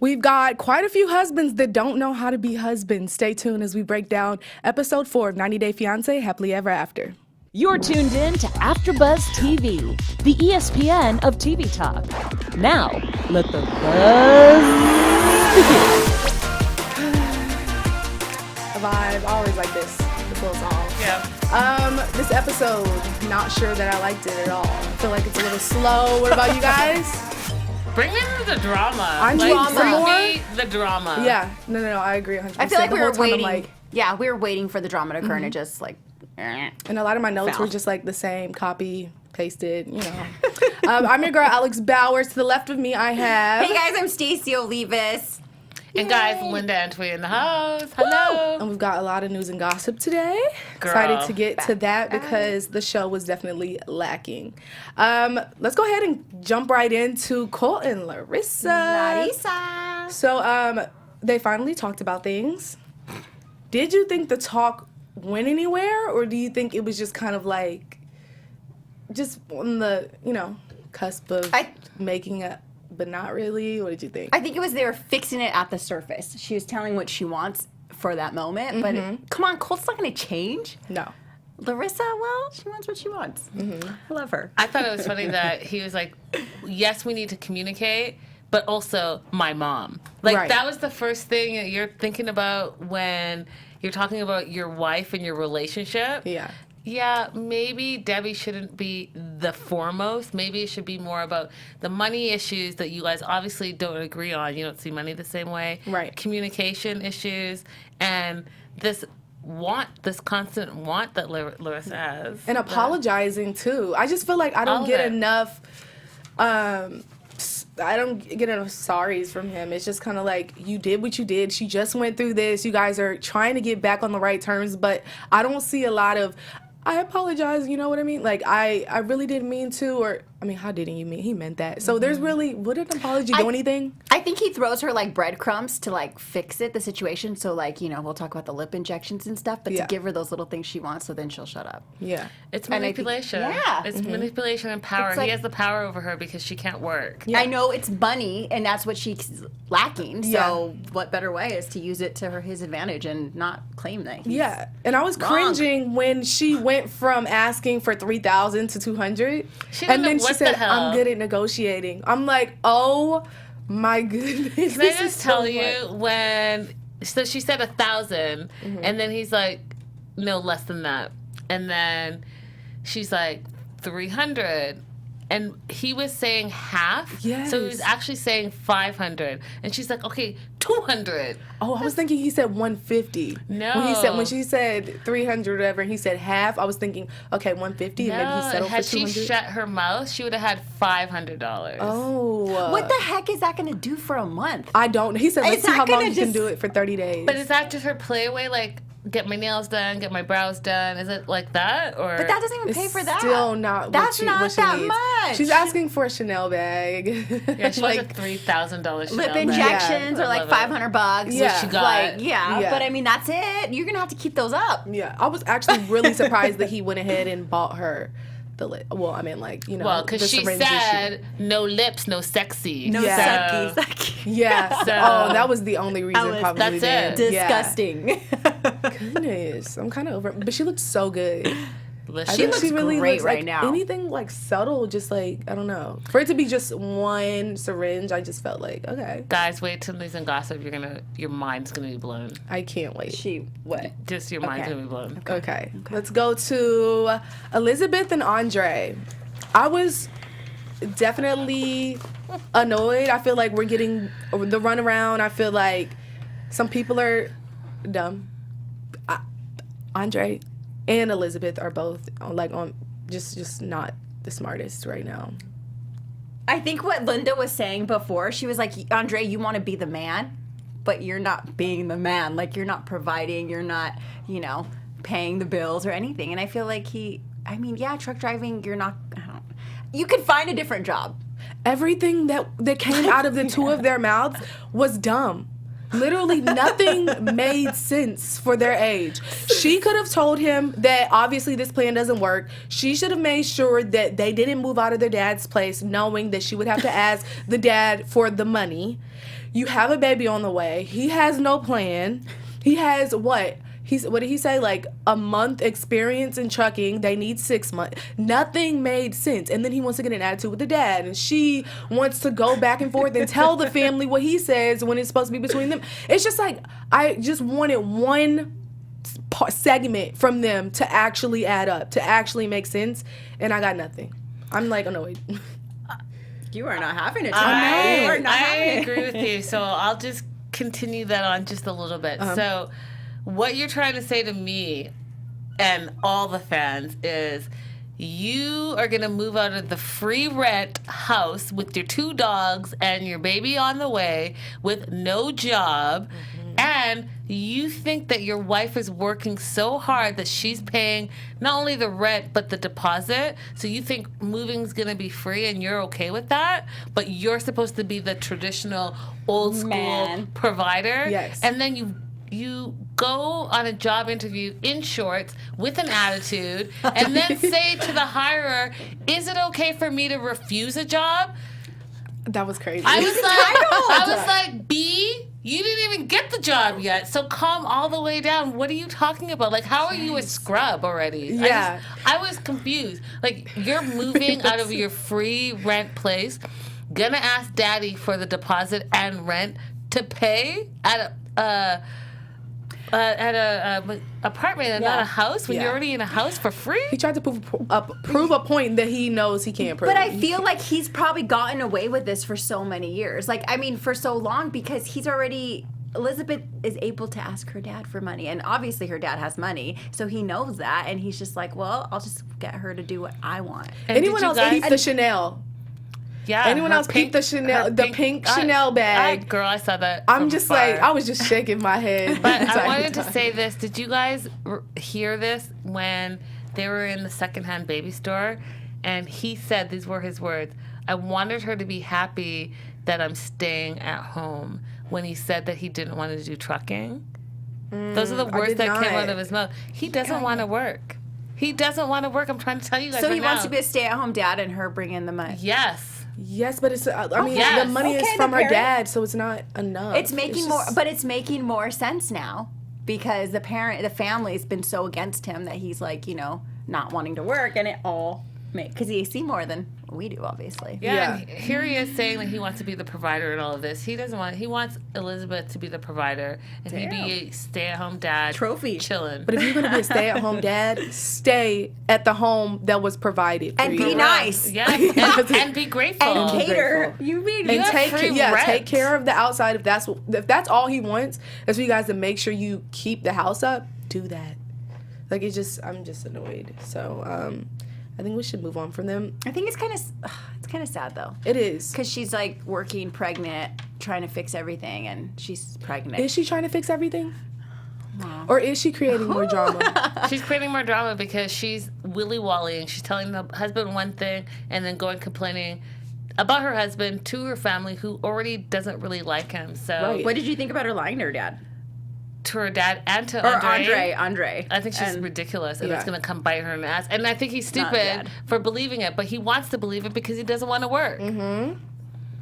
We've got quite a few husbands that don't know how to be husbands. Stay tuned as we break down episode 4 of 90 Day Fiancé Happily Ever After. You're tuned in to AfterBuzz TV, the ESPN of TV talk. Now, let the buzz begin. A vibe, always like this little song. Yeah. This episode, not sure that I liked it at all. I feel like it's a little slow. What about you guys? Bring me the drama. I'm bring me the drama. Yeah, no, I agree 100%. I feel like we were waiting. Like, we were waiting for the drama to occur, and it just like. And a lot of my notes were just like the same, copy, pasted, you know. I'm your girl, Alex Bowers. To the left of me, I have. Hey guys, I'm Stacey Olivas. And guys, Linda Antwi in the house. Hello. And we've got a lot of news and gossip today. Girl. Excited to get to that because the show was definitely lacking. Let's go ahead and jump right into Colt and Larissa. So they finally talked about things. Did you think the talk went anywhere, or do you think it was just kind of like just on the, cusp of making it, but not really? What did you think? I think it was they were fixing it at the surface. She was telling what she wants for that moment, but come on, Colt's not going to change. No. Larissa, well, she wants what she wants. I love her. I thought it was funny that he was like, yes, we need to communicate, but also my mom. Like, that was the first thing that you're thinking about when you're talking about your wife and your relationship. Yeah. Yeah, maybe Debbie shouldn't be the foremost. Maybe it should be more about the money issues that you guys obviously don't agree on. You don't see money the same way. Right. Communication issues and this constant want that Larissa has. And apologizing, too. I just feel like I don't get enough... I don't get enough sorries from him. It's just kind of like, you did what you did. She just went through this. You guys are trying to get back on the right terms, but I don't see a lot of, I apologize, you know what I mean? Like, I really didn't mean to, or, I mean, how didn't you mean? He meant that. So there's really, would an apology do anything? I think he throws her, like, breadcrumbs to, like, fix the situation. So, like, we'll talk about the lip injections and stuff, but to give her those little things she wants, so then she'll shut up. Yeah. It's manipulation. It's manipulation and power. Like, he has the power over her because she can't work. Yeah. I know it's money, and that's what she's lacking. So what better way is to use it to his advantage and not claim that he's and I was cringing when she went from asking for $3,000 to $200, and then she said, "I'm good at negotiating." I'm like, oh my goodness. Can I just tell you so she said 1,000, and then he's like, no, less than that, and then she's like 300. And he was saying half, so he was actually saying 500, and she's like, "Okay, 200." Oh, I was thinking he said 150. No, when she said 300 or whatever, and he said half, I was thinking, okay, 150, and maybe he settled for 200. Had she shut her mouth, she would have had $500. Oh, what the heck is that going to do for a month? I don't. He said, "Let's see how long you can do it for 30 days." But is that just her playaway, like? Get my nails done, get my brows done. Is it like that, or? But that doesn't even pay for that. Still not. That's what she that needs. much. She's asking for a Chanel bag. Yeah, she like a $3,000 lip injections, or like $500. Yeah, which she got. But I mean that's it. You're gonna have to keep those up. Yeah, I was actually really surprised that he went ahead and bought her the lip. Well, I mean, like, Well, because she said no lips, no sexy. No sucky. Yeah. So, that was the only reason probably. That's it. Disgusting. Goodness, I'm kind of over it. But she looks so good. She looks really great right now. Anything like subtle, just like, I don't know. For it to be just one syringe, I just felt like, okay. Guys, wait till News and Gossip. Your mind's gonna be blown. I can't wait. Just your mind's gonna be blown. Okay. Let's go to Elizabeth and Andre. I was definitely annoyed. I feel like we're getting the runaround. I feel like some people are dumb. Andre and Elizabeth are both on just not the smartest right now. I think what Linda was saying before, she was like, Andre, you want to be the man, but you're not being the man. Like, you're not providing, you're not, paying the bills or anything. And I feel like truck driving, you could find a different job. Everything that came out of the two of their mouths was dumb. Literally nothing made sense for their age. She could have told him that obviously this plan doesn't work. She should have made sure that they didn't move out of their dad's place knowing that she would have to ask the dad for the money. You have a baby on the way. He has no plan. He has what? What did he say? Like a month experience in trucking. They need 6 months. Nothing made sense. And then he wants to get an attitude with the dad. And she wants to go back and forth and tell the family what he says when it's supposed to be between them. It's just like, I just wanted one segment from them to actually add up, to actually make sense. And I got nothing. I'm like annoyed. You are not having it tonight. You are not having it. agree with you. So I'll just continue that on just a little bit. So what you're trying to say to me and all the fans is you are going to move out of the free rent house with your 2 dogs and your baby on the way with no job. And you think that your wife is working so hard that she's paying not only the rent but the deposit. So you think moving's going to be free and you're okay with that, but you're supposed to be the traditional old school provider. Yes. And then you go on a job interview in shorts with an attitude and then say to the hirer, is it okay for me to refuse a job? That was crazy. I was like, B, you didn't even get the job yet, so calm all the way down. What are you talking about? Like, how are you a scrub already? Yeah. I was confused. Like, you're moving out of your free rent place, gonna ask daddy for the deposit and rent to pay at a apartment and not a house when you're already in a house for free? He tried to prove a point that he knows he can't prove. But I feel like he's probably gotten away with this for so many years. Like, I mean, for so long, because Elizabeth is able to ask her dad for money. And obviously her dad has money, so he knows that. And he's just like, well, I'll just get her to do what I want. And anyone else peeped the Chanel? Yeah. Anyone else peeped the Chanel, the pink Chanel bag? Girl, I saw that. I'm just like, I was just shaking my head. But I wanted to say this. Did you guys hear this when they were in the secondhand baby store? And he said, these were his words, I wanted her to be happy that I'm staying at home, when he said that he didn't want to do trucking. Those are the words that came out of his mouth. He doesn't want to work. He doesn't want to work. I'm trying to tell you guys. So right he wants now. to be a stay-at-home dad and her bring in the money. Yes. Yes, but it's. I mean, Yes. the money is Okay, from the her parent- dad, so it's not enough. It's making it's making more sense now because the family's been so against him that he's like, not wanting to work, and it all because he see more than we do, obviously. Yeah. And here he is saying that he wants to be the provider in all of this. He wants Elizabeth to be the provider and he be a stay-at-home dad. Trophy. Chilling. But if you're gonna be a stay-at-home dad, stay at the home that was provided for And you. be nice. Yeah. And be grateful. And be cater. grateful. You mean And free rent. take care of the outside. If that's all he wants, is for you guys to make sure you keep the house up. Do that. Like I'm just annoyed. So I think we should move on from them. I think it's kind of sad though. It is. Because she's like working pregnant, trying to fix everything, and she's pregnant. Is she trying to fix everything? Or is she creating more drama? She's creating more drama because she's willy-wallying. She's telling the husband one thing and then going complaining about her husband to her family who already doesn't really like him. So Right. What did you think about her lying to her dad? to her dad and to Andre. I think she's ridiculous, and it's going to come bite her in the ass. And I think he's stupid for believing it, but he wants to believe it because he doesn't want to work. Mm-hmm.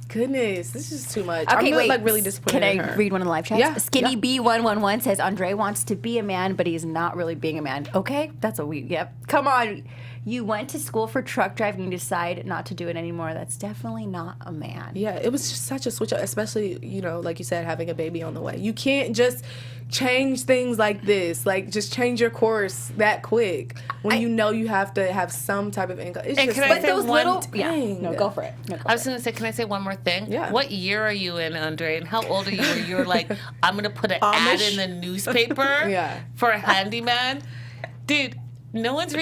Goodness, this is too much. Okay, I'm really disappointed in her. Can I read one of the live chats? Yeah. Skinny B111 says Andre wants to be a man, but he's not really being a man. Okay, that's a week. Yep. Come on. You went to school for truck driving and decided not to do it anymore. That's definitely not a man. Yeah, it was just such a switch up, especially, like you said, having a baby on the way. You can't just change things like this, like just change your course that quick when you have to have some type of income. It's just, can I but say those one little thing? No, go for it. I was going to say, can I say one more thing? Yeah. What year are you in, Andre? And how old are you where you're like, I'm going to put an ad in the newspaper for a handyman? Dude, no one's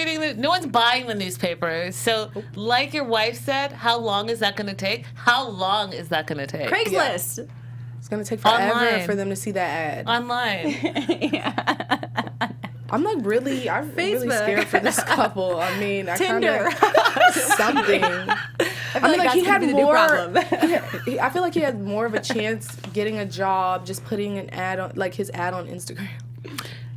buying the newspaper. So, like your wife said, how long is that going to take? How long is that going to take? Craigslist. Yeah. It's going to take forever Online. for them to see that ad. Online. I'm really scared for this couple. I mean, Tinder. Something. I mean, like he had gonna be the new more. problem. I feel like he had more of a chance getting a job just putting an ad on, like his ad on Instagram.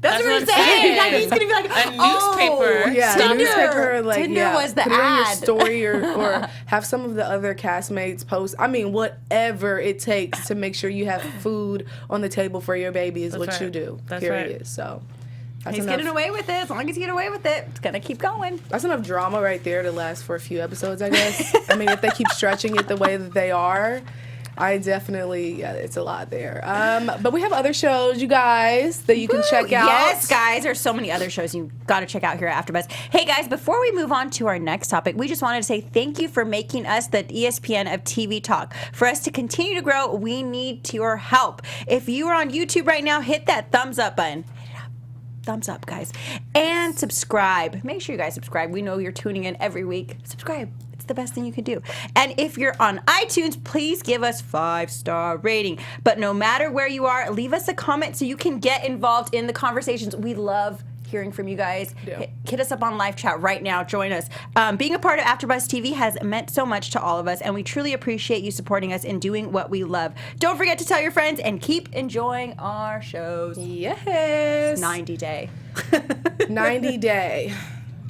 That's what I'm saying. Like, he's gonna be like, a newspaper. Yeah, Tinder. newspaper, like, Tinder was the put it on your ad. story or have some of the other castmates post. I mean, whatever it takes to make sure you have food on the table for your baby is what you do. That's period. right. So He's getting away with it. As long as he get away with it, it's gonna keep going. that's enough drama right there to last for a few episodes, I guess. I mean, if they keep stretching it the way that they are, I definitely, it's a lot there. But we have other shows, you guys, that you can check out. Yes, guys. There's so many other shows you got to check out here at AfterBuzz. Hey, guys, before we move on to our next topic, we just wanted to say thank you for making us the ESPN of TV talk. For us to continue to grow, we need your help. If you are on YouTube right now, hit that thumbs up button. Thumbs up, guys. And subscribe. Make sure you guys subscribe. We know you're tuning in every week. Subscribe. It's the best thing you can do. And if you're on iTunes, please give us 5-star rating. But no matter where you are, leave us a comment so you can get involved in the conversations. We love hearing from you guys. Yeah. Hit us up on live chat right now. Join us. Being a part of AfterBuzz TV has meant so much to all of us, and we truly appreciate you supporting us in doing what we love. Don't forget to tell your friends and keep enjoying our shows. Yes. 90 Day. 90 Day.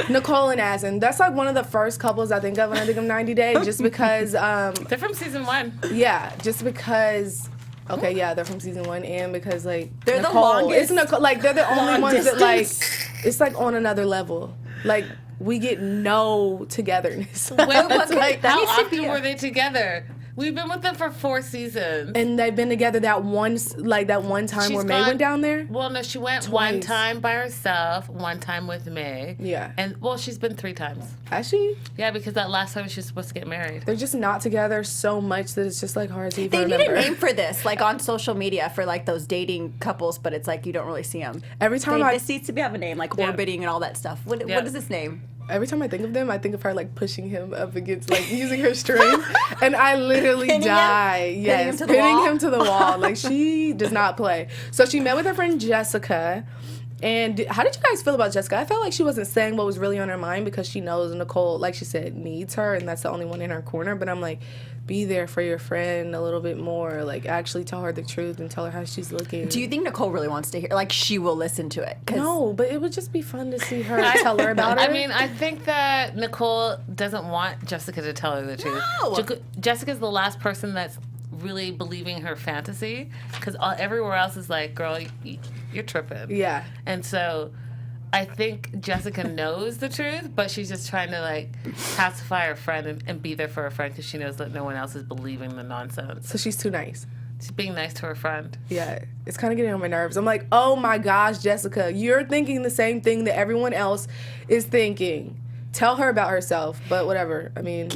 Nicole and Azan. That's like one of the first couples I think of when I think of 90 Day, just because, They're from season 1. yeah, just because. Okay, yeah, they're from season 1, and because like They're the Nicole, longest it's Nicole, like they're the only long ones that like distance. it's like on another level. Like we get no togetherness. When, It's like, how needs to often be were they together? We've been with them for 4 seasons. and they've been together that one time She's where May gone- went down there. Well, no, she went one Twice. time by herself, one time with May. Yeah. And, well, she's been 3 times. Actually, Yeah, because that last time she was supposed to get married. they're just not together so much that it's just like hard to even They need remember. a name for this, like on social media for like those dating couples, but it's like you don't really see them. Every time This needs to have a name, like Yeah. orbiting and all that stuff. What is this name? Every time I think of them, I think of her like pushing him up against, like using her string, and I literally Pinning him? die. Pinning Yes, him to the pinning wall? him to the wall. Like she does not play. So she met with her friend Jessica. And how did you guys feel about Jessica? I felt like she wasn't saying what was really on her mind because she knows Nicole, like she said, needs her, and that's the only one in her corner. But I'm like, be there for your friend a little bit more. Like, actually tell her the truth and tell her how she's looking. Do you think Nicole really wants to hear? Like, she will listen to it? 'Cause No, but it would just be fun to see her tell her about it. I mean, I think that Nicole doesn't want Jessica to tell her the truth. No. Jessica's the last person that's really believing her fantasy because everywhere else is like, girl, you're tripping. yeah. And so I think Jessica knows the truth, but she's just trying to like pacify her friend and be there for her friend because she knows that no one else is believing the nonsense. So she's too nice. She's being nice to her friend. Yeah, it's kind of getting on my nerves. I'm like, oh my gosh, Jessica, you're thinking the same thing that everyone else is thinking. Tell her about herself, but whatever. I mean,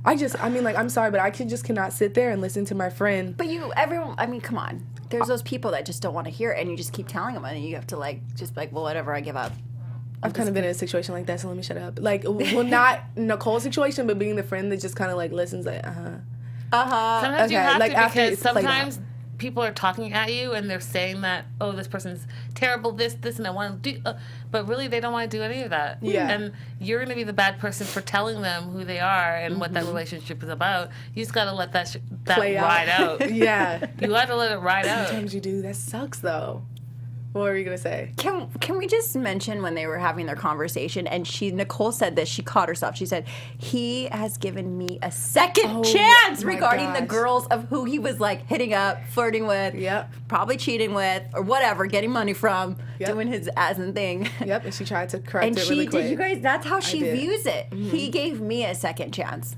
I'm sorry, but I just cannot sit there and listen to my friend. But everyone, I mean, come on. There's those people that just don't want to hear it, and you just keep telling them, and then you have to like, just be like, well, whatever, I give up. I've kind of been in a situation like that, so let me shut up. Like, well, not Nicole's situation, but being the friend that just kind of like listens, like, Sometimes you Okay, have like, to after because it's played sometimes people are talking at you and they're saying that, oh, this person's terrible, this, and I want to do, but really they don't want to do any of that. Yeah. And you're going to be the bad person for telling them who they are and what Mm-hmm. that relationship is about. You just got to let that Play out. ride out. Yeah. You got to let it ride out. Sometimes you do. That sucks, though. What were you gonna say? Can we just mention when they were having their conversation and Nicole said this, she caught herself. She said, he has given me a second chance my regarding the gosh. girls of who he was like hitting up, flirting with, Yep. probably cheating with, or whatever, getting money from, Yep. doing his Azan thing. Yep, and she tried to correct And it really quick. you guys, that's how she did. views it. He gave me a second chance.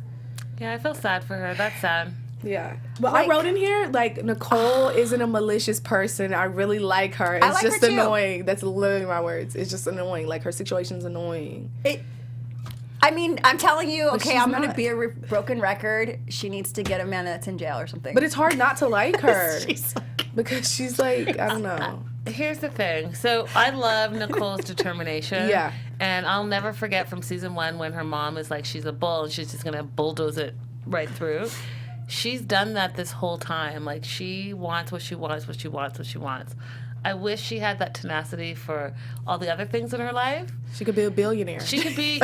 Yeah, I feel sad for her. That's sad. Yeah. But Like- I wrote in here, like, Nicole isn't a malicious person. I really like her. It's like just her too. annoying. That's literally my words. It's just annoying. Like, her situation's annoying. I mean, I'm telling you, okay, she's I'm going to not. be a broken record. She needs to get a man that's in jail or something. But it's hard not to like her. She's like, Because she's like, I don't know. Here's the thing. So I love Nicole's determination. Yeah. And I'll never forget from season 1 when her mom is like, she's a bull and she's just going to bulldoze it right through. She's done that this whole time. Like, she wants what she wants, what she wants, what she wants. I wish she had that tenacity for all the other things in her life. She could be a billionaire. She could be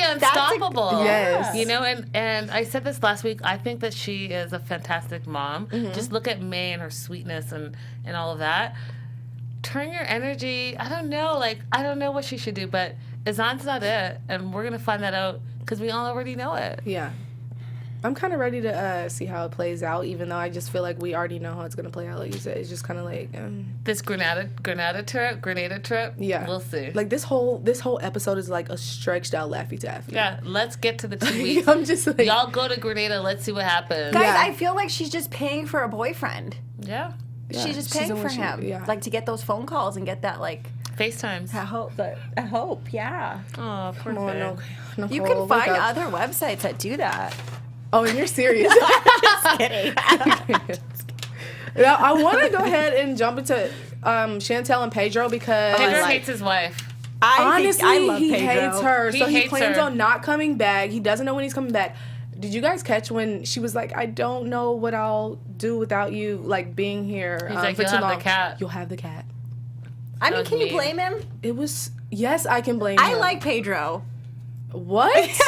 unstoppable. Yes. You know, and I said this last week, I think that she is a fantastic mom. Mm-hmm. Just look at May and her sweetness and all of that. turn your energy. I don't know. Like, I don't know what she should do, but Azan's not it. And we're going to find that out because we all already know it. Yeah. I'm kind of ready to see how it plays out, even though I just feel like we already know how it's going to play out. Like you said, it's just kind of like... This Grenada trip? Yeah. We'll see. Like, this whole episode is like a stretched out Laffy Taffy. Yeah, let's get to the 2 weeks. I'm just like... Y'all go to Grenada, let's see what happens. Guys, Yeah. I feel like she's just paying for a boyfriend. Yeah. She's just paying for him. Yeah. Like, to get those phone calls and get that, like... FaceTimes. I hope, yeah. Oh, poor Come on, thing. Nicole, You can wake find up. other websites that do that. Oh, and you're serious. Just kidding. Now, I want to go ahead and jump into Chantel and Pedro because... Pedro hates his wife. Honestly, I love he Pedro. hates her. So he hates plans her. on not coming back. He doesn't know when he's coming back. Did you guys catch when she was like, I don't know what I'll do without you, like, being here He's like, for you'll too have long. the cat. You'll have the cat. I mean, was can you mean. blame him? It was... Yes, I can blame I him. like Pedro. What?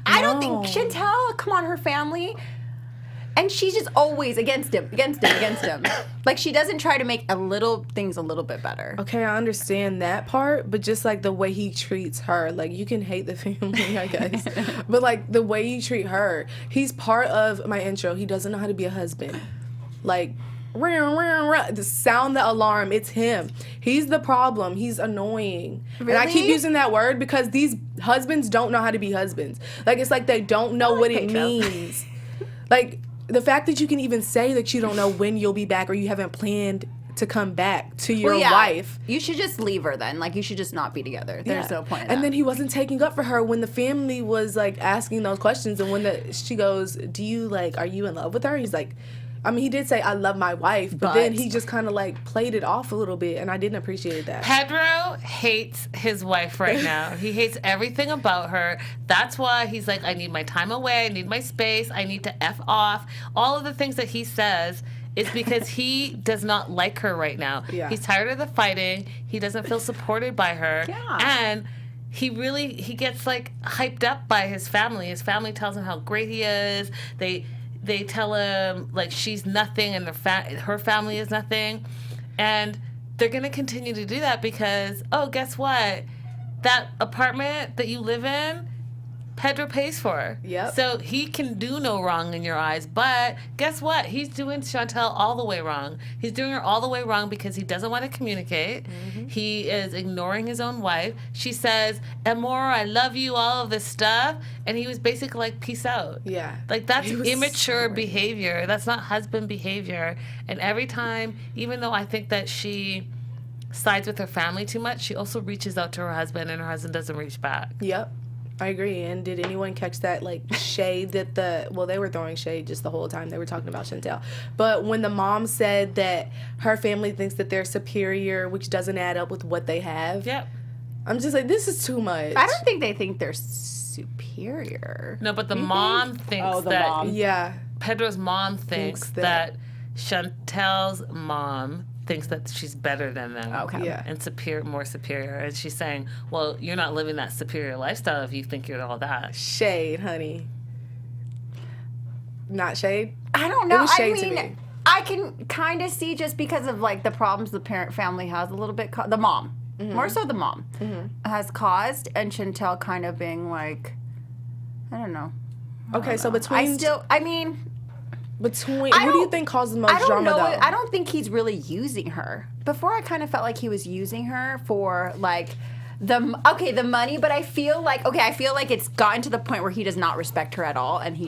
I don't think Chantel, come on, her family. And she's just always against him. Like, she doesn't try to make things a little bit better. Okay, I understand that part, but just like the way he treats her, like you can hate the family, I guess, but like the way you treat her, he's part of my intro. He doesn't know how to be a husband. Like, the sound the alarm, it's him. He's the problem. He's annoying. And I keep Really? using that word because these husbands don't know how to be husbands. Like, it's like they don't know what it Pedro. means. Like, the fact that you can even say that you don't know when you'll be back or you haven't planned to come back to your wife. You should just leave her then. Like, you should just not be together. There's no point in that. And then he wasn't taking up for her when the family was like asking those questions, and when she goes, "Do you like? Are you in love with her?" He's like, I mean, he did say, "I love my wife," but then he just kind of like played it off a little bit, and I didn't appreciate that. Pedro hates his wife right now. He hates everything about her. That's why he's like, I need my time away. I need my space. I need to F off. All of the things that he says is because he does not like her right now. Yeah. He's tired of the fighting. He doesn't feel supported by her. Yeah. And he gets like hyped up by his family. His family tells him how great he is. They tell him like she's nothing and her family is nothing. And they're going to continue to do that because, oh, guess what? That apartment that you live in, Pedro pays for. Yep. So he can do no wrong in your eyes. But guess what? He's doing Chantel all the way wrong. He's doing her all the way wrong because he doesn't want to communicate. Mm-hmm. He is ignoring his own wife. She says, Amor, I love you, all of this stuff. And he was basically like, peace out. Yeah. Like, that's He was immature so behavior. That's not husband behavior. And every time, even though I think that she sides with her family too much, she also reaches out to her husband and her husband doesn't reach back. Yep. I agree. And did anyone catch that, like, shade that they were throwing shade just the whole time they were talking about Chantel. But when the mom said that her family thinks that they're superior, which doesn't add up with what they have. Yep. I'm just like, this is too much. I don't think they think they're superior. No, but the mom thinks the that mom. Yeah. Pedro's mom thinks that Chantel's mom thinks that she's better than them. Okay. Yeah. And more superior. And she's saying, well, you're not living that superior lifestyle if you think you're all that. Shade, honey. Not shade? I don't know. It was I shade to mean, me. I can kind of see just because of like the problems the parent family has a little bit. The mom, more so the mom, has caused, and Chantel kind of being like, I don't know. Okay, so between... Who do you think caused the most drama, though? I don't think he's really using her. Before, I kind of felt like he was using her for like the money, but I feel like it's gotten to the point where he does not respect her at all, and they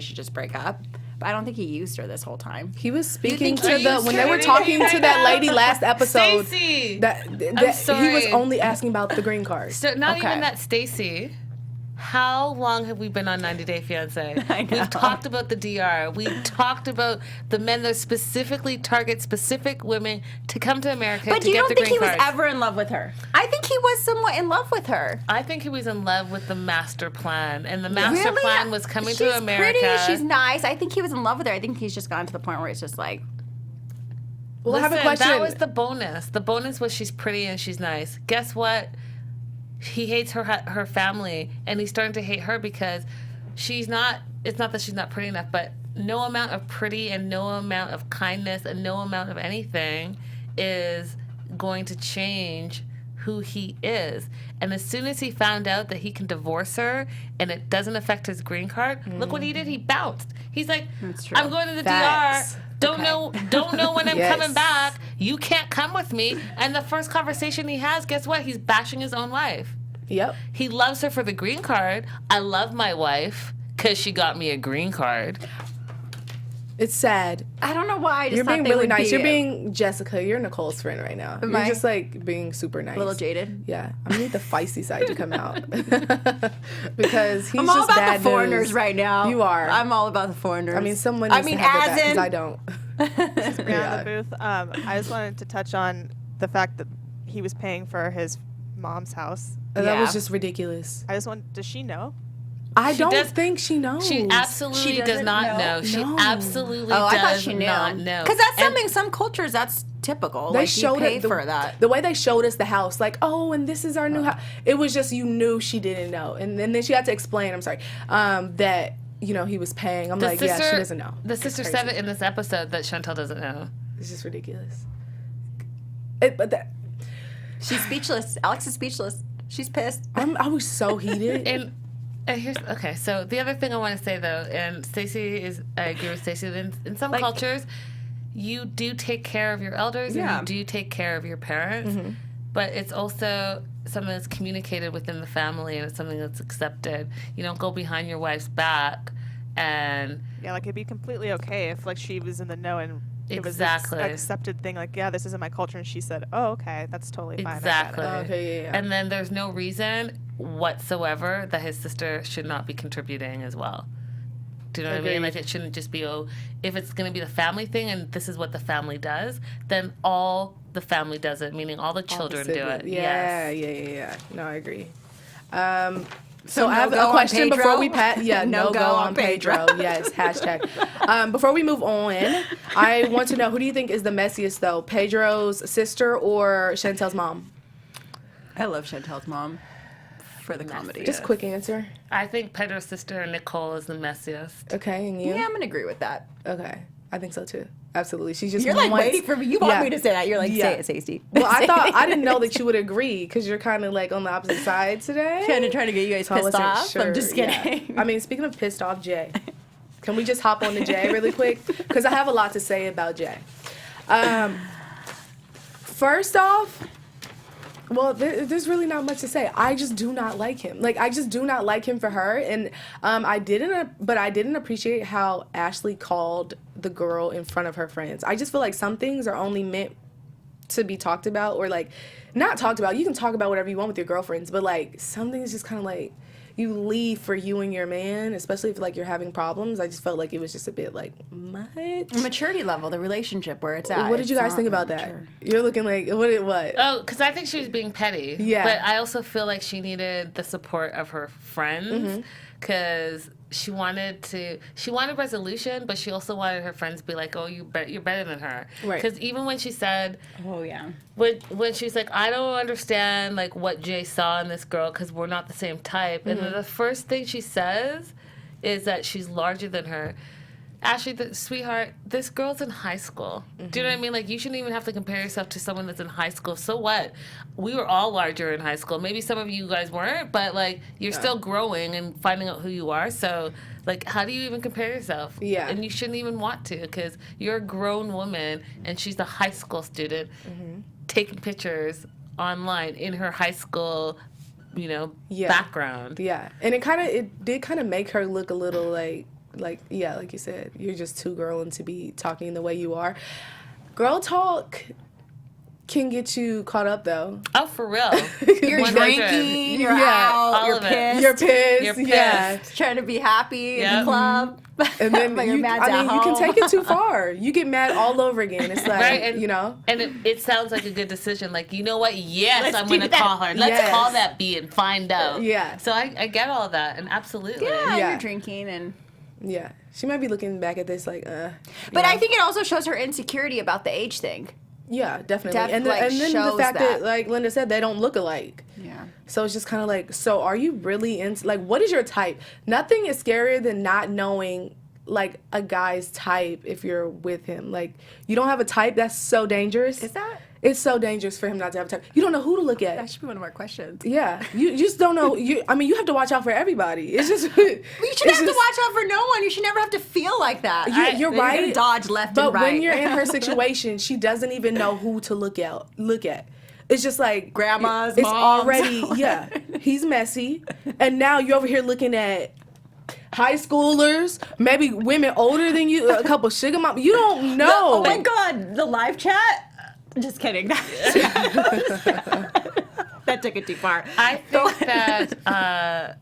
should just break up. But I don't think he used her this whole time. He was speaking think he when they were talking to that lady last episode. Stacey! That I'm sorry. he was only asking about the green card. So not Okay. even that, Stacey. How long have we been on 90 Day Fiancé? I know. We've talked about the DR. We talked about the men that specifically target specific women to come to America But to you get don't the think green he was cards. ever in love with her? I think he was somewhat in love with her. I think he was in love with the master plan, and the master plan was coming to She's America. pretty. She's nice. I think he was in love with her. I think he's just gotten to the point where it's just like, Well, I have a Listen, question. that was the bonus. The bonus was she's pretty and she's nice. Guess what? He hates her family, and he's starting to hate her because she's not. It's not that she's not pretty enough, but no amount of pretty and no amount of kindness and no amount of anything is going to change who he is. And as soon as he found out that he can divorce her and it doesn't affect his green card, look what he did. He bounced. He's like, I'm going to the Facts. DR. Don't know when I'm Yes. coming back. You can't come with me. And the first conversation he has, guess what? He's bashing his own wife. Yep. He loves her for the green card. I love my wife because she got me a green card. It's sad. I don't know why. I just You're thought being they really would nice. be You're being Jessica. You're Nicole's friend right now. Am You're I? just like being super nice. a little jaded. Yeah, I need the feisty side to come out because he's I'm all just about bad the foreigners news. right now. You are. I'm all about the foreigners. I mean, someone needs to have that because I don't. Brianna in the booth. I just wanted to touch on the fact that he was paying for his mom's house. That Yeah. was just ridiculous. Does she know? I don't does- think she knows. She absolutely does doesn't not know? know. She No. absolutely Oh, I thought does she knew. not know. Because that's And- something, some cultures, that's typical. They Like, showed you pay it for that. The way they showed us the house, like, oh, and this is our new house. It was just you knew she didn't know, and then she had to explain. I'm sorry, that he was paying. I'm like, yeah, she doesn't know. The It's sister crazy. said it in this episode that Chantel doesn't know. It's just ridiculous. She's speechless. Alex is speechless. She's pissed. I was so heated. And here's okay. So the other thing I want to say though, and I agree with Stacey. In some cultures, you do take care of your elders Yeah. and you do take care of your parents, but it's also something that's communicated within the family and it's something that's accepted. You don't go behind your wife's back and Yeah, like it'd be completely okay if like she was in the know and it was Exactly. this accepted thing. Like, yeah, this isn't my culture, and she said, "Oh, okay, that's totally fine." I get it." exactly. Okay, yeah. And then there's no reason whatsoever that his sister should not be contributing as well. Do you know what I mean? Agreed. Like it shouldn't just be, if it's going to be the family thing and this is what the family does, then all the family does it, meaning all the children do it. Yeah, Yes. yeah. No, I agree. So I no have go a on question Pedro? before we pass. Yeah, No no go go on on Pedro. Pedro. Yes, hashtag. Before we move on, I want to know, who do you think is the messiest though? Pedro's sister or Chantel's mom? I love Chantel's mom for the comedy. Just quick answer. I think Pedro's sister Nicole is the messiest. Okay, and you? Yeah, I'm going to agree with that. Okay, I think so too. Absolutely. She's just You're like wants- waiting for me. You want Yeah. me to say that. You're like, Yeah. say it, Stacey. Well, I didn't know that you would agree because you're kind of like on the opposite side today. trying to get you guys So I pissed wasn't off. sure. I'm just Yeah. kidding. I mean, speaking of pissed off Jay, can we just hop on to Jay really quick? Because I have a lot to say about Jay. First off, well, there's really not much to say. I just do not like him. Like, I just do not like him for her. And I didn't appreciate how Ashley called the girl in front of her friends. I just feel like some things are only meant to be talked about, or like not talked about. You can talk about whatever you want with your girlfriends, but like some things just kind of like you leave for you and your man, especially if like you're having problems. I just felt like it was just a bit like much. Maturity level, the relationship where it's at. What did you It's guys not think about mature. that? You're looking like what? Oh, because I think she was being petty. Yeah. But I also feel like she needed the support of her friends because she wanted resolution, but she also wanted her friends to be like, oh, you're better than her. Right. Because even when she said, Oh, yeah. when she's like, I don't understand like what Jay saw in this girl because we're not the same type. And then the first thing she says is that she's larger than her. Ashley, sweetheart, this girl's in high school. Do you know what I mean? Like, you shouldn't even have to compare yourself to someone that's in high school. So what? We were all larger in high school. Maybe some of you guys weren't, but, like, you're still growing and finding out who you are. So, like, how do you even compare yourself? Yeah. And you shouldn't even want to because you're a grown woman and she's a high school student taking pictures online in her high school, background. Yeah, and it did kind of make her look a little like you said, you're just too girl to be talking the way you are. Girl talk can get you caught up though. Oh, for real. You're 100. drinking, you're Yeah, out, all you're of it. pissed. You're pissed. You're Yeah. pissed. Trying to be happy in Yep. the club. And then but you're mad at you can home. take it too far. You get mad all over again. It's like, Right, and, you know. and it sounds like a good decision. Like, you know what? Yes, Let's I'm do going to that. call her. Let's Yes. call that B and find out. Yeah. So I get all that, and absolutely. Yeah, Yeah. you're drinking and... Yeah, she might be looking back at this like, But I think it also shows her insecurity about the age thing. Yeah, definitely. And like, then the shows fact that, that. like Linda said, they don't look alike. Yeah. So it's just kind of like, so are you really into, like, what is your type? Nothing is scarier than not knowing like a guy's type if you're with him. Like, you don't have a type. That's so dangerous. Is that? It's so dangerous for him not to have a type. You don't know who to look at. That should be one of our questions. Yeah, you just don't know. You have to watch out for everybody. It's just. You shouldn't have to watch out for no one. You should never have to feel like that. You're right. You're gonna dodge left but and right. when you're in her situation, she doesn't even know who to look at. It's just like grandma's. It's moms. already he's messy, and now you're over here looking at high schoolers, maybe women older than you, a couple sugar mom. You don't know. Oh my God, the live chat. Just kidding. That took it too far. I think that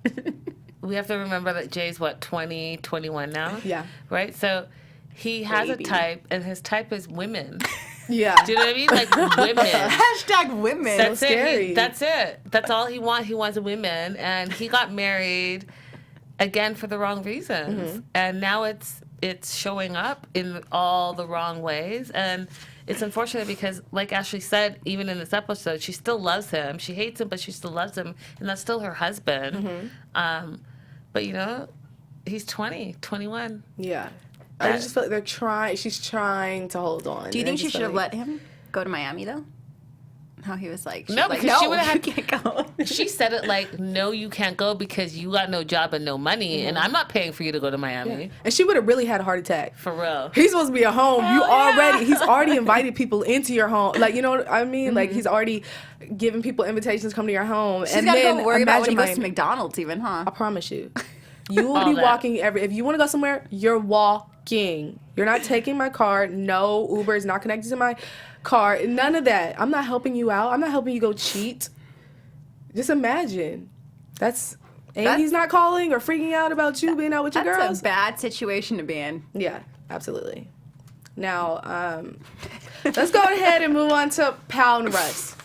we have to remember that Jay's 20, 21 now. Yeah. Right? So he has Baby. a type, and his type is women. Yeah. Do you know what I mean? Like women. Hashtag women. That's So it. scary. That's it. That's all he wants. He wants women, and he got married again for the wrong reasons, and now it's showing up in all the wrong ways, and it's unfortunate because, like Ashley said, even in this episode, she still loves him. She hates him, but she still loves him, and that's still her husband. But he's 20, 21. Yeah. I just feel like she's trying to hold on. Do you think she should have let him go to Miami though? How he was like, No, because she would have you can't go. She said it like, no, you can't go because you got no job and no money, and I'm not paying for you to go to Miami. And she would have really had a heart attack. For real. He's supposed to be at home. He's already invited people into your home. Like, you know what I mean? Like, he's already giving people invitations to come to your home. She's and gotta then go worry about when he goes Miami. to McDonald's even, huh? I promise you. You will be that. walking if you want to go somewhere, you're walking. You're not taking my car. No, Uber is not connected to my car. None of that. I'm not helping you out. I'm not helping you go cheat. Just imagine. He's not calling or freaking out about you being out with your girls. That's a bad situation to be in. Yeah, absolutely. Now, let's go ahead and move on to Pal and Russ.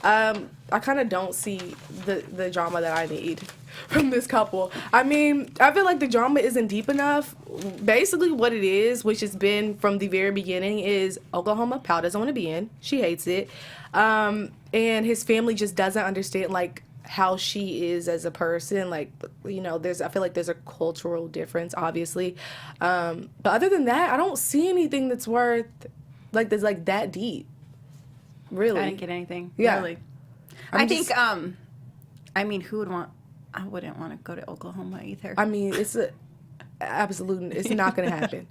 I kind of don't see the drama that I need from this couple. I mean, I feel like the drama isn't deep enough. Basically what it is, which has been from the very beginning, is Oklahoma. Pal doesn't want to be in. She hates it. And his family just doesn't understand, like, how she is as a person. Like, I feel like there's a cultural difference, obviously. But other than that, I don't see anything that's worth, like, that's, like, that deep. Really. I didn't get anything. Yeah. Really. I think, who would want... I wouldn't want to go to Oklahoma either. I mean, it's not going to happen.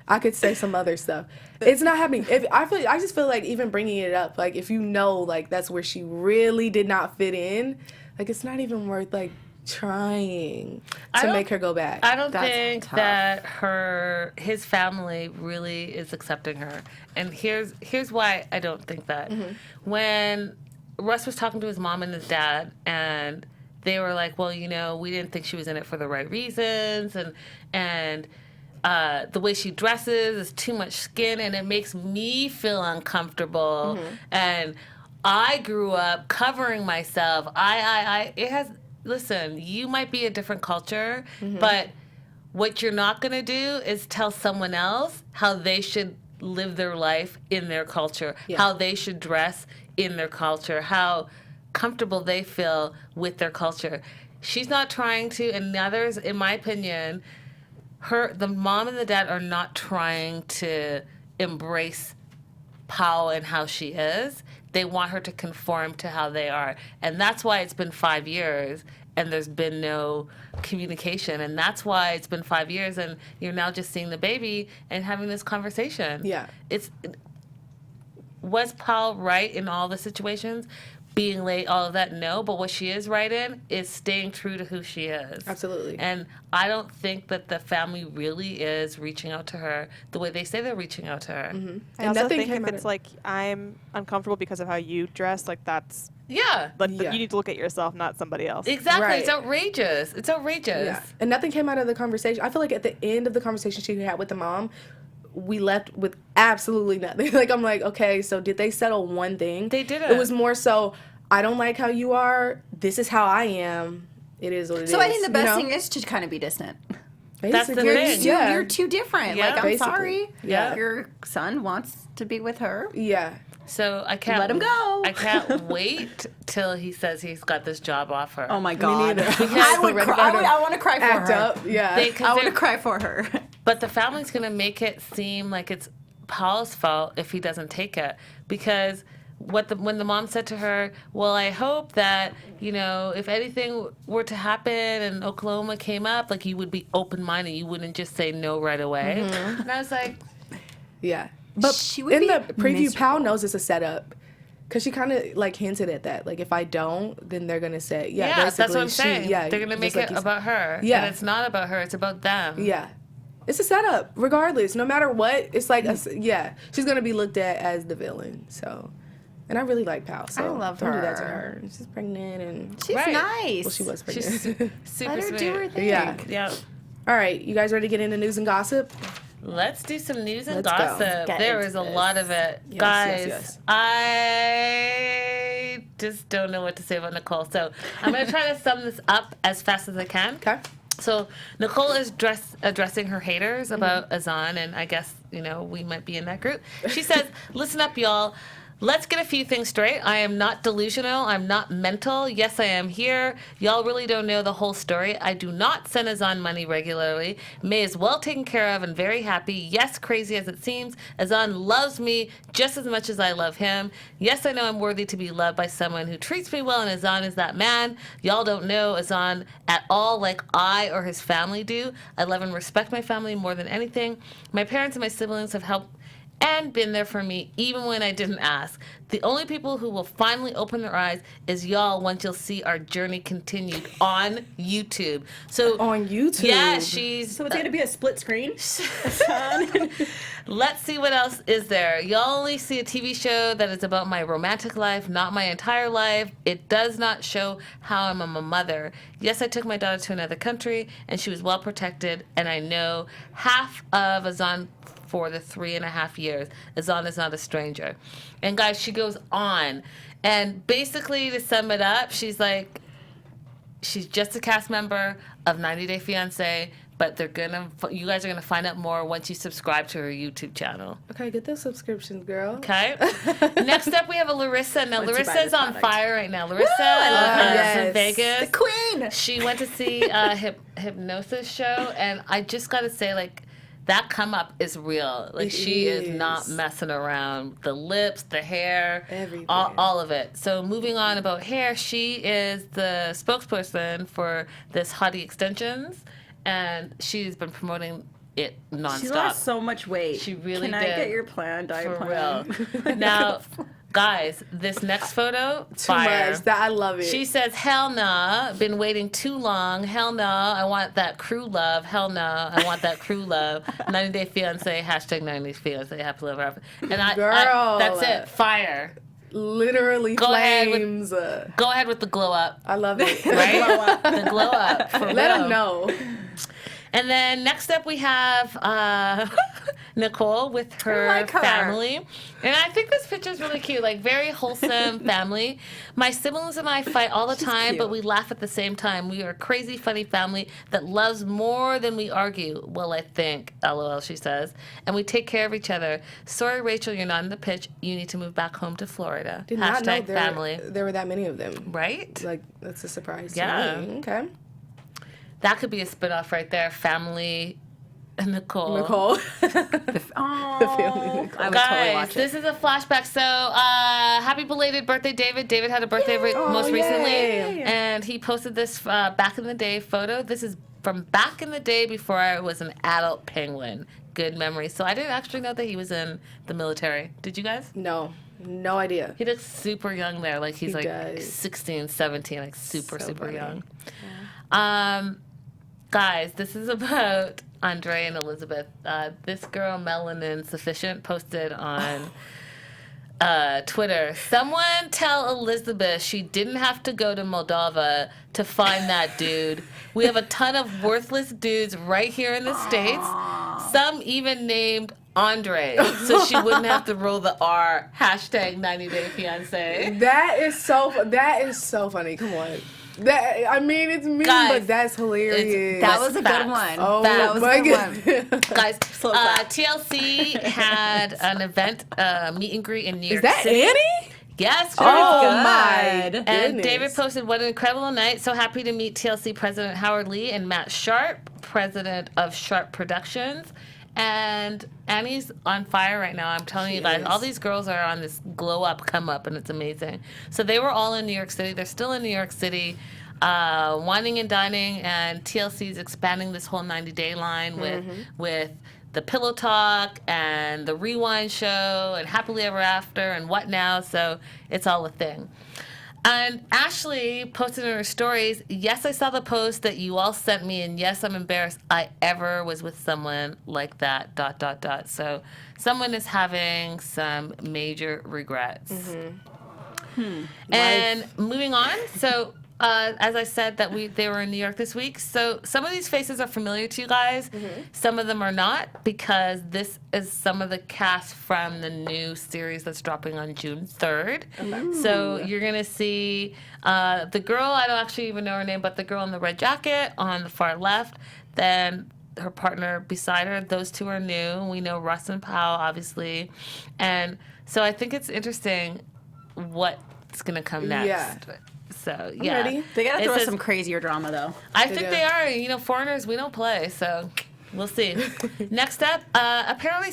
I could say some other stuff. It's not happening. I just feel like even bringing it up, like, if you know, like, that's where she really did not fit in, like, it's not even worth, like, trying to make her go back. I don't That's think tough. that his family really is accepting her. And here's why I don't think that. When Russ was talking to his mom and his dad, and they were like, well, we didn't think she was in it for the right reasons, and the way she dresses is too much skin, and it makes me feel uncomfortable. And I grew up covering myself. Listen, you might be a different culture, but what you're not going to do is tell someone else how they should live their life in their culture, how they should dress in their culture, how comfortable they feel with their culture. She's not trying to, and the others, in my opinion, the mom and the dad are not trying to embrace Pao and how she is. They want her to conform to how they are. And that's why it's been 5 years and there's been no communication. And that's why it's been 5 years and you're now just seeing the baby and having this conversation. Yeah. Was Pao right in all the situations? Being late, all of that, no. But what she is right in is staying true to who she is. Absolutely. And I don't think that the family really is reaching out to her the way they say they're reaching out to her. I also nothing think came if out it's of- like, I'm uncomfortable because of how you dress, like, that's... Yeah. Like, Yeah. you need to look at yourself, not somebody else. Exactly. Right. It's outrageous. It's outrageous. Yeah. And nothing came out of the conversation. I feel like at the end of the conversation she had with the mom, we left with absolutely nothing. Like, I'm like, okay, so did they settle one thing? They didn't. It was more so, I don't like how you are. This is how I am. It is what it is. So I think the best thing is to kind of be distant. That's the Basically, thing. Yeah. You're too different. Yeah. Like, I'm Basically. sorry. Yeah. Your son wants to be with her. Yeah. So I can't Let him go. I can't wait till he says he's got this job offer. Oh my God. neither. I want to cry for Act her. up. Yeah. They- 'cause I want to they're- cry for her. But the family's going to make it seem like it's Paul's fault if he doesn't take it. Because when the mom said to her, well, I hope that, if anything were to happen and Oklahoma came up, like, you would be open-minded. You wouldn't just say no right away. Mm-hmm. And I was like... Yeah. But she would in the preview, Pal knows it's a setup. Because she kind of, like, hinted at that. Like, if I don't, then they're going to say... Yeah, that's what I'm saying. They're going to make it about her. Yeah. And it's not about her. It's about them. Yeah. It's a setup, regardless. No matter what, it's like, she's going to be looked at as the villain. So... And I really like Pal, so I love don't her. do that to her. She's pregnant and... She's nice. Well, she was pregnant. She's super Let her sweet. do her thing. Yeah. All right, you guys ready to get into news and gossip? Let's do some news and Let's go. gossip. Get There into is a this. lot of it. Yes, Guys, yes. I just don't know what to say about Nicole. So I'm going to try to sum this up as fast as I can. Okay. So Nicole is addressing her haters about Azan, and I guess, we might be in that group. She says, listen up, y'all. Let's get a few things straight. I am not delusional. I'm not mental. Yes, I am here. Y'all really don't know the whole story. I do not send Azan money regularly. May is well taken care of and very happy. Yes, crazy as it seems, Azan loves me just as much as I love him. Yes, I know I'm worthy to be loved by someone who treats me well, and Azan is that man. Y'all don't know Azan at all like I or his family do. I love and respect my family more than anything. My parents and my siblings have helped and been there for me even when I didn't ask. The only people who will finally open their eyes is y'all once you'll see our journey continued on YouTube. So On YouTube? Yeah, So it's going to be a split screen? Let's see what else is there. Y'all only see a TV show that is about my romantic life, not my entire life. It does not show how I'm a mother. Yes, I took my daughter to another country, and she was well protected, and I know half of Azan for the 3.5 years. Azan is not a stranger. And guys, she goes on. And basically, to sum it up, she's like, she's just a cast member of 90 Day Fiancé, but you guys are gonna find out more once you subscribe to her YouTube channel. Okay, get those subscriptions, girl. Okay. Next up, we have a Larissa. Now, Want to buy Larissa is this on product. fire right now. Larissa Yes. is in Vegas. The queen! She went to see a hypnosis show, and I just gotta say, like, that come up is real. Like, she is not messing around. The lips, the hair, Everything. all of it. So moving on about hair, she is the spokesperson for this Hottie Extensions, and she's been promoting it nonstop. She lost so much weight. She really Can did. I get your diet For plan? real. Now, guys, this next photo, Too fire. much. I love it. She says, hell nah, been waiting too long. Hell nah, I want that crew love. Hell nah, I want that crew love. 90 Day Fiancé, hashtag 90 Day Fiancé, happy love ever. And Girl. that's it, fire. Literally Go ahead with- flames. Go ahead with the glow up, I love it. right? The glow up, for Let real. them know. And then next up we have Nicole with her like her. family. And I think this picture is really cute, like very wholesome family. My siblings and I fight all the time, cute. but we laugh at the same time. We are a crazy, funny family that loves more than we argue. Well, I think, LOL, she says. And we take care of each other. Sorry, Rachel, you're not in the pitch. You need to move back home to Florida. Did not know Hashtag family. there were that many of them. Right? Like, that's a surprise Yeah. to me. Okay. That could be a spinoff right there. Family Nicole. Nicole. Oh, The family Nicole. I would Guys, totally watch it. this is a flashback. So, happy belated birthday, David. David had a birthday most recently, yay. and he posted this back in the day photo. This is from back in the day before I was an adult penguin. Good memory. So I didn't actually know that he was in the military. Did you guys? No idea. He looks super young there. Like he's He like does. 16, 17, like super So funny. young. Guys, this is about Andre and Elizabeth. This girl, Melanin Sufficient, posted on Twitter. Someone tell Elizabeth she didn't have to go to Moldova to find that dude. We have a ton of worthless dudes right here in the States. Some even named Andre, so she wouldn't have to roll the R. Hashtag 90 Day Fiancé. That is so funny. Come on. It's mean, Guys, but that's hilarious. That was a good Facts. one. Oh that was my a good one. God. Guys, Slow clap. TLC had an event, meet and greet in New York Is that City. Annie? Yes, Oh girl. my good. And goodness. David posted, what an incredible night. So happy to meet TLC President Howard Lee and Matt Sharp. president of Sharp Productions. And Annie's on fire right now. I'm telling you guys, all these girls are on this glow up, come up, and it's amazing. So they were all in New York City. They're still in New York City, whining and dining, and TLC is expanding this whole 90-day line with the Pillow Talk and the Rewind Show and Happily Ever After and What Now. So it's all a thing. And Ashley posted in her stories, yes, I saw the post that you all sent me, and yes, I'm embarrassed I ever was with someone like that, ... So someone is having some major regrets. And moving on, so as I said, they were in New York this week. So some of these faces are familiar to you guys. Some of them are not, because this is some of the cast from the new series that's dropping on June 3rd. So you're going to see the girl, I don't actually even know her name, but the girl in the red jacket on the far left. Then her partner beside her. Those two are new. We know Russ and Paola, obviously. And so I think it's interesting what's going to come next. Yeah. So, yeah. Ready? They gotta throw some crazier drama, though. I think they are. You know, foreigners, we don't play, so we'll see. Next up, apparently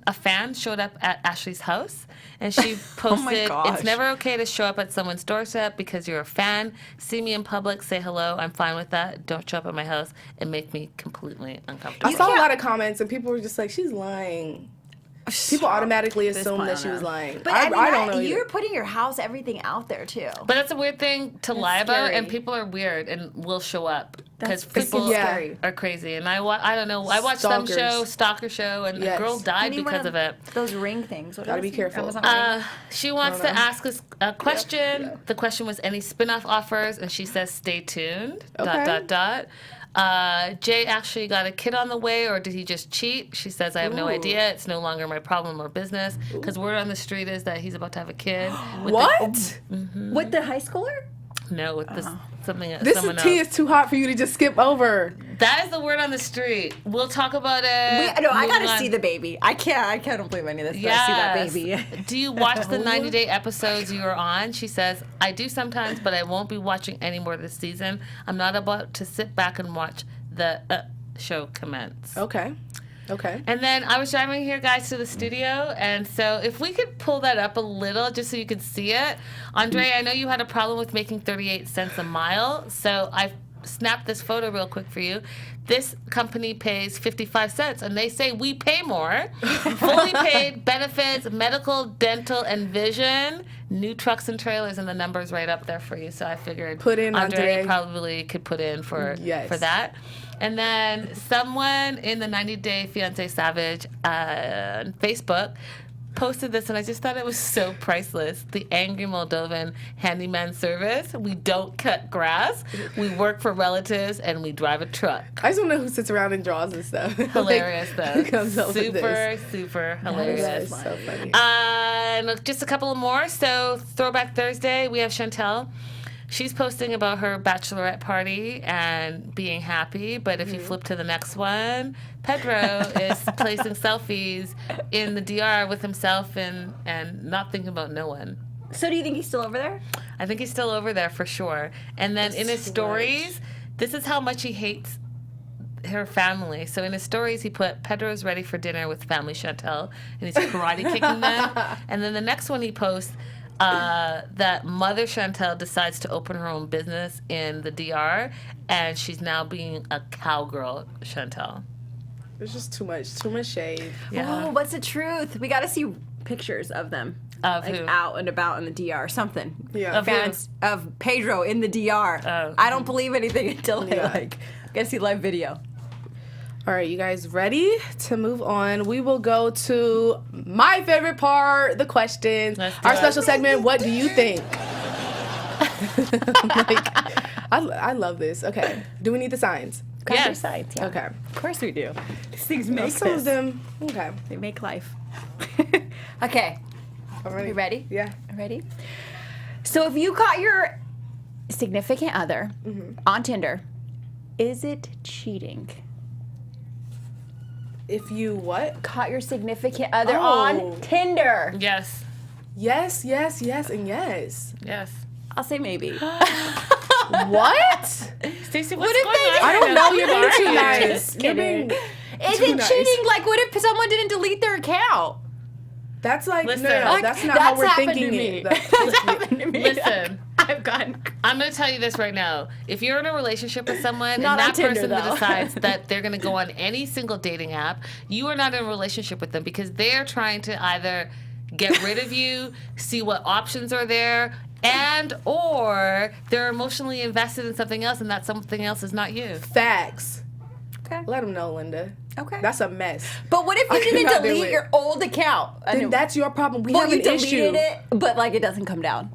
a fan showed up at Ashley's house, and she posted, it's never okay to show up at someone's doorstep because you're a fan. See me in public, say hello. I'm fine with that. Don't show up at my house and make me completely uncomfortable. I saw a lot of comments, and people were just like, she's lying. People automatically assume that she was lying. But I don't know. You're putting your house, everything out there too. But that's a weird thing to lie about, and people are weird and will show up because people are crazy. And I don't know. I watched some Stalker Show, and the girl died because of it. Those ring things. Gotta be careful. She wants to ask us a question. Yep. The question was any spin-off offers, and she says stay tuned. ... Jay actually got a kid on the way, or did he just cheat? She says, I have no idea. It's no longer my problem or business, because word on the street is that he's about to have a kid. What? With the high schooler? No, with someone else. This tea is too hot for you to just skip over. That is the word on the street. We'll talk about it. I gotta see the baby. I can't believe any of this. Yes. I see that baby. Do you watch the 90-day episodes you were on? She says, I do sometimes, but I won't be watching any more this season. I'm not about to sit back and watch the show commence. Okay. And then I was driving here, guys, to the studio, and so if we could pull that up a little just so you could see it. Andre, I know you had a problem with making 38 cents a mile, so I've snapped this photo real quick for you. This company pays 55 cents, and they say we pay more. Fully paid benefits, medical, dental, and vision. New trucks and trailers, and the numbers right up there for you. So I figured Andre probably could put in for that. And then someone in the 90-Day Fiance Savage on Facebook posted this, and I just thought it was so priceless. The Angry Moldovan Handyman Service. We don't cut grass. We work for relatives, and we drive a truck. I just want to know who sits around and draws this stuff. Hilarious, though. Who comes up with this? Super hilarious. That is so funny. And just a couple more. So Throwback Thursday, we have Chantel. She's posting about her bachelorette party and being happy, but if you flip to the next one, Pedro is placing selfies in the DR with himself and not thinking about no one. So do you think he's still over there? I think he's still over there for sure. And then in his stories, this is how much he hates her family. So in his stories, he put, Pedro's ready for dinner with family Chantel, and he's karate kicking them. And then the next one he posts, that Mother Chantel decides to open her own business in the DR, and she's now being a cowgirl Chantel. There's just too much shade. Yeah. Oh, what's the truth? We got to see pictures of them. Of like who? Out and about in the DR, something. Yeah. Of Pedro in the DR. Oh. I don't believe anything until I gotta see live video. All right, you guys ready to move on? We will go to my favorite part, the questions. Our special segment, What Do You Think? I love this. Okay. Do we need the signs? Yes. Sides, yeah. Okay. Of course we do. These things make Some this. of them. Okay. They make life. Okay. Alright. You ready? Yeah. Ready? So if you caught your significant other on Tinder, is it cheating? If you what? Caught your significant other on Tinder. Yes. Yes, and yes. Yes. I'll say maybe. What? Stacey, what's going on? I don't know. You're being Who too are you? nice. You're being Is too it nice. cheating? Like, what if someone didn't delete their account? That's like, Listen, no, like, that's not how that's we're happened thinking to me. it. That's happened to me. Listen. I've gone. I'm going to tell you this right now. If you're in a relationship with someone Not and on that Tinder, person though. decides that they're going to go on any single dating app, you are not in a relationship with them because they're trying to either get rid of you, see what options are there, and or they're emotionally invested in something else and that something else is not you. Facts. Okay. Let them know, Linda. Okay. That's a mess. But what if I you didn't cannot do delete it. your old account? Then that's your problem. We well, have you an deleted issue. it, but like it doesn't come down.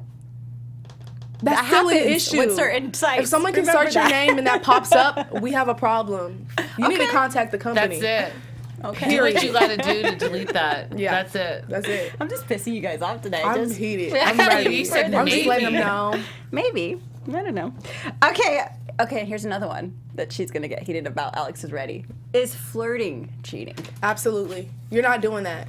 That's That still an happens issue. with certain sites. If someone can Remember search your that. name and that pops up, we have a problem. You need to Okay. contact the company. That's it. Okay. Do what you got to do to delete that. Yeah. That's it. That's it. I'm just pissing you guys off today. I'm just, heated. I I'm can't believe ready. you said I'm just letting them maybe. know. Maybe. I don't know. Okay, here's another one that she's going to get heated about. Alex is ready. Is flirting cheating? Absolutely. You're not doing that.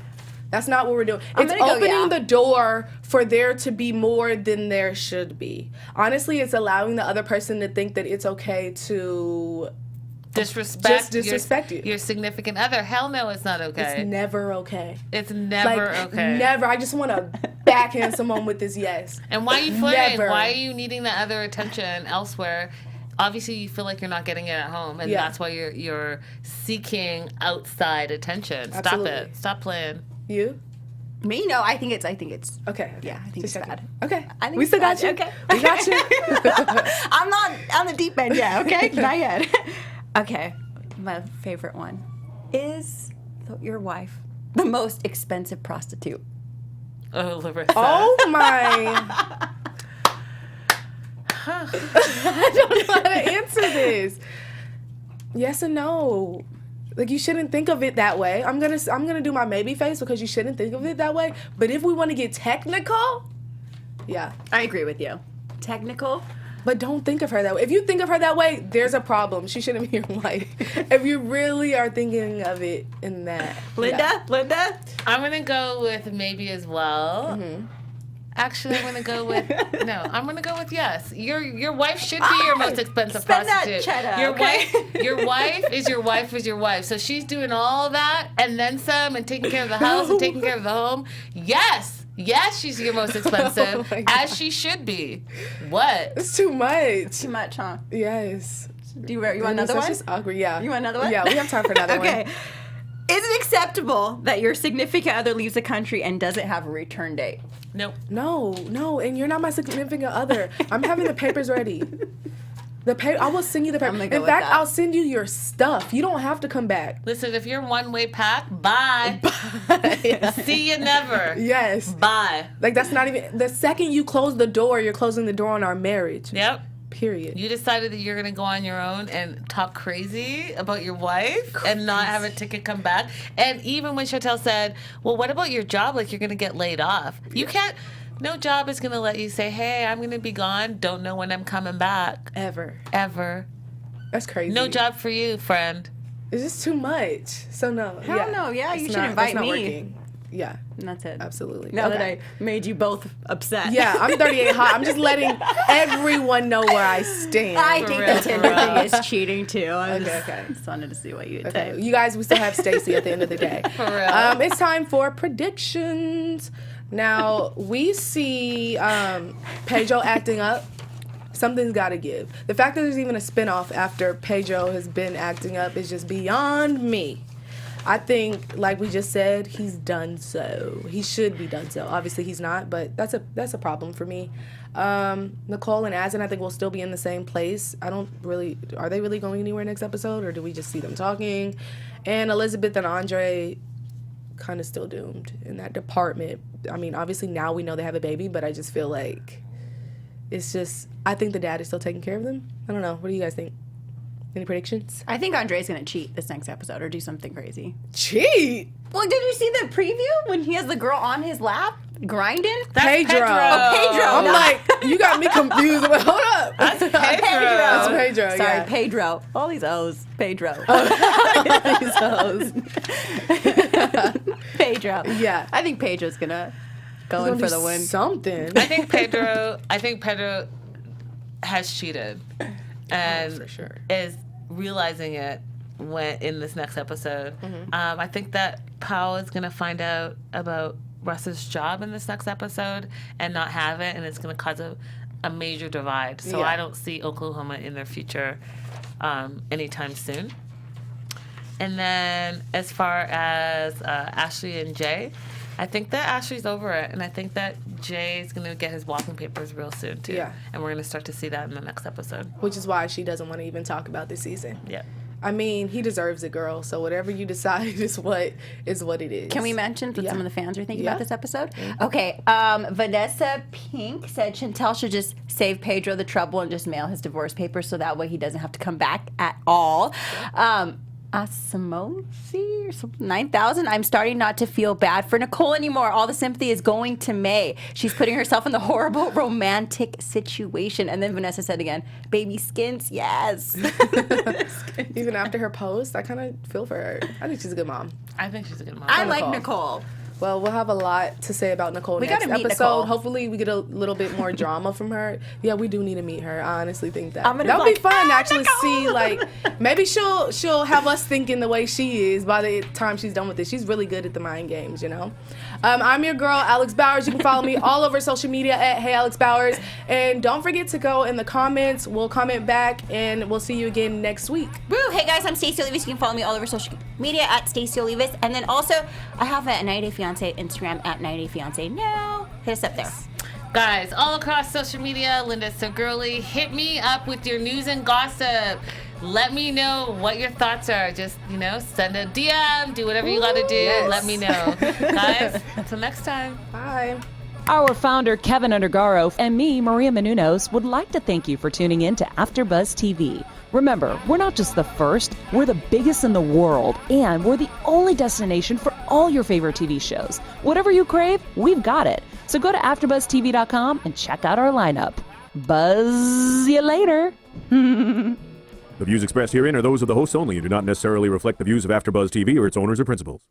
That's not what we're doing. I'm It's gonna go, opening yeah. the door for there to be more than there should be. Honestly, it's allowing the other person to think that it's okay to Disrespect, Just disrespect you. your significant other. Hell no, it's not okay. It's never okay. It's never Like, okay. Never. I just want to backhand someone with this yes. And why are you flirting? Never. Why are you needing that other attention elsewhere? Obviously, you feel like you're not getting it at home, and Yeah. that's why you're seeking outside attention. Stop Absolutely. it. Stop playing. You? Me? No, I think it's Okay. Yeah, I think Just it's checking. bad. Okay. I think We it's still got bad. you. Okay. We got you. I'm not on the deep end yet, okay? Not yet. Okay, my favorite one. Is your wife the most expensive prostitute? Oh, Larissa. Oh my. I don't know how to answer this. Yes and no. Like, you shouldn't think of it that way. I'm gonna do my maybe face because you shouldn't think of it that way. But if we want to get technical, yeah. I agree with you. Technical? But don't think of her that way. If you think of her that way, there's a problem. She shouldn't be your wife. If you really are thinking of it in that. Linda? Linda? I'm gonna go with maybe as well. Mm-hmm. Actually, I'm gonna go with no. I'm gonna go with yes. Your wife should be your most expensive Spend that prostitute. cheddar, Your okay? your wife is your wife is your wife. So she's doing all that and then some, and taking care of the house and taking care of the home. Yes, she's your most expensive, Oh my God. as she should be. What? It's too much. Too much, huh? Yes. Do you want another That's one? just awkward. Yeah. You want another one? Yeah, we have time for another Okay. one. Is it acceptable that your significant other leaves the country and doesn't have a return date? Nope. No, and you're not my significant other. I'm having the papers ready. I will send you the I'm papers. gonna go In with fact, that. I'll send you your stuff. You don't have to come back. Listen, if you're one way pack, bye. See you never. Yes. Bye. Like, that's not even, the second you close the door, you're closing the door on our marriage. Yep. Period. You decided that you're going to go on your own and talk crazy about your wife and not have a ticket come back. And even when Chantel said, well, what about your job? Like, you're going to get laid off. You can't, no job is going to let you say, hey, I'm going to be gone. Don't know when I'm coming back. Ever. That's crazy. No job for you, friend. It's just too much. So no. Hell no. Yeah, you It's should not- invite that's not me. working. Yeah, And that's it. absolutely. Now that Okay. I made you both upset. Yeah, I'm 38 hot. I'm just letting everyone know where I stand. I For think real, the for Tinder real. thing is cheating too. Okay. Just wanted to see what you would Okay, say. you guys, we still have Stacy at the end of the day. For real. It's time for predictions. Now, we see Pedro acting up. Something's got to give. The fact that there's even a spinoff after Pedro has been acting up is just beyond me. I think, like we just said, he's done so. He should be done so. Obviously, he's not, but that's a problem for me. Nicole and Azan, I think, will still be in the same place. Are they really going anywhere next episode, or do we just see them talking? And Elizabeth and Andre, kind of still doomed in that department. I mean, obviously now we know they have a baby, but I just feel like it's just, I think the dad is still taking care of them. I don't know. What do you guys think? Any predictions? I think Andre's gonna cheat this next episode or do something crazy. Cheat? Well, did you see the preview when he has the girl on his lap grinding? That's Pedro. Pedro. Pedro. I'm no. like, you got me confused. But hold up. That's Pedro. That's Pedro. Sorry, yeah. Pedro. All these O's. Pedro. These hoes. Pedro. Yeah. I think Pedro's gonna go in Gonna for do the win. Something. I think Pedro has cheated and for sure. is realizing it when in this next episode. I think that Paola is going to find out about Russ's job in this next episode and not have it, and it's going to cause a major divide. So I don't see Oklahoma in their future anytime soon. And then as far as Ashley and Jay, I think that Ashley's over it, and I think that Jay's going to get his walking papers real soon, too. Yeah. And we're going to start to see that in the next episode. Which is why she doesn't want to even talk about this season. Yeah. I mean, he deserves it, girl. So whatever you decide is what it is. Can we mention what some of the fans are thinking about this episode? Mm-hmm. Okay, Vanessa Pink said Chantel should just save Pedro the trouble and just mail his divorce papers so that way he doesn't have to come back at all. Asimosi or something, 9,000. I'm starting not to feel bad for Nicole anymore. All the sympathy is going to May. She's putting herself in the horrible romantic situation. And then Vanessa said again, baby skins, yes. Even after her post, I kind of feel for her. I think she's a good mom. I think she's a good mom. I like Nicole. Well, we'll have a lot to say about Nicole We next gotta meet episode. Nicole. Hopefully, we get a little bit more drama from her. Yeah, we do need to meet her. I honestly think that I'm gonna that'll be be fun to actually Nicole! see. Like, maybe she'll have us thinking the way she is by the time she's done with this. She's really good at the mind games, you know. I'm your girl, Alex Bowers. You can follow me all over social media at Hey Alex Bowers, and don't forget to go in the comments. We'll comment back, and we'll see you again next week. Woo! Hey guys, I'm Stacey Olivas. You can follow me all over social media at Stacey Olivas. And then also, I have a 90 Day Fiance Instagram at 90 Day Fiance now. Hit us up there. Guys, all across social media, Linda's so girly. Hit me up with your news and gossip. Let me know what your thoughts are. Just, send a DM, do whatever you gotta do. Yes. Let me know. Guys, until next time. Bye. Our founder, Kevin Undergaro, and me, Maria Menounos, would like to thank you for tuning in to AfterBuzz TV. Remember, we're not just the first, we're the biggest in the world, and we're the only destination for all your favorite TV shows. Whatever you crave, we've got it. So go to AfterBuzzTV.com and check out our lineup. Buzz you later. The views expressed herein are those of the hosts only and do not necessarily reflect the views of AfterBuzz TV or its owners or principals.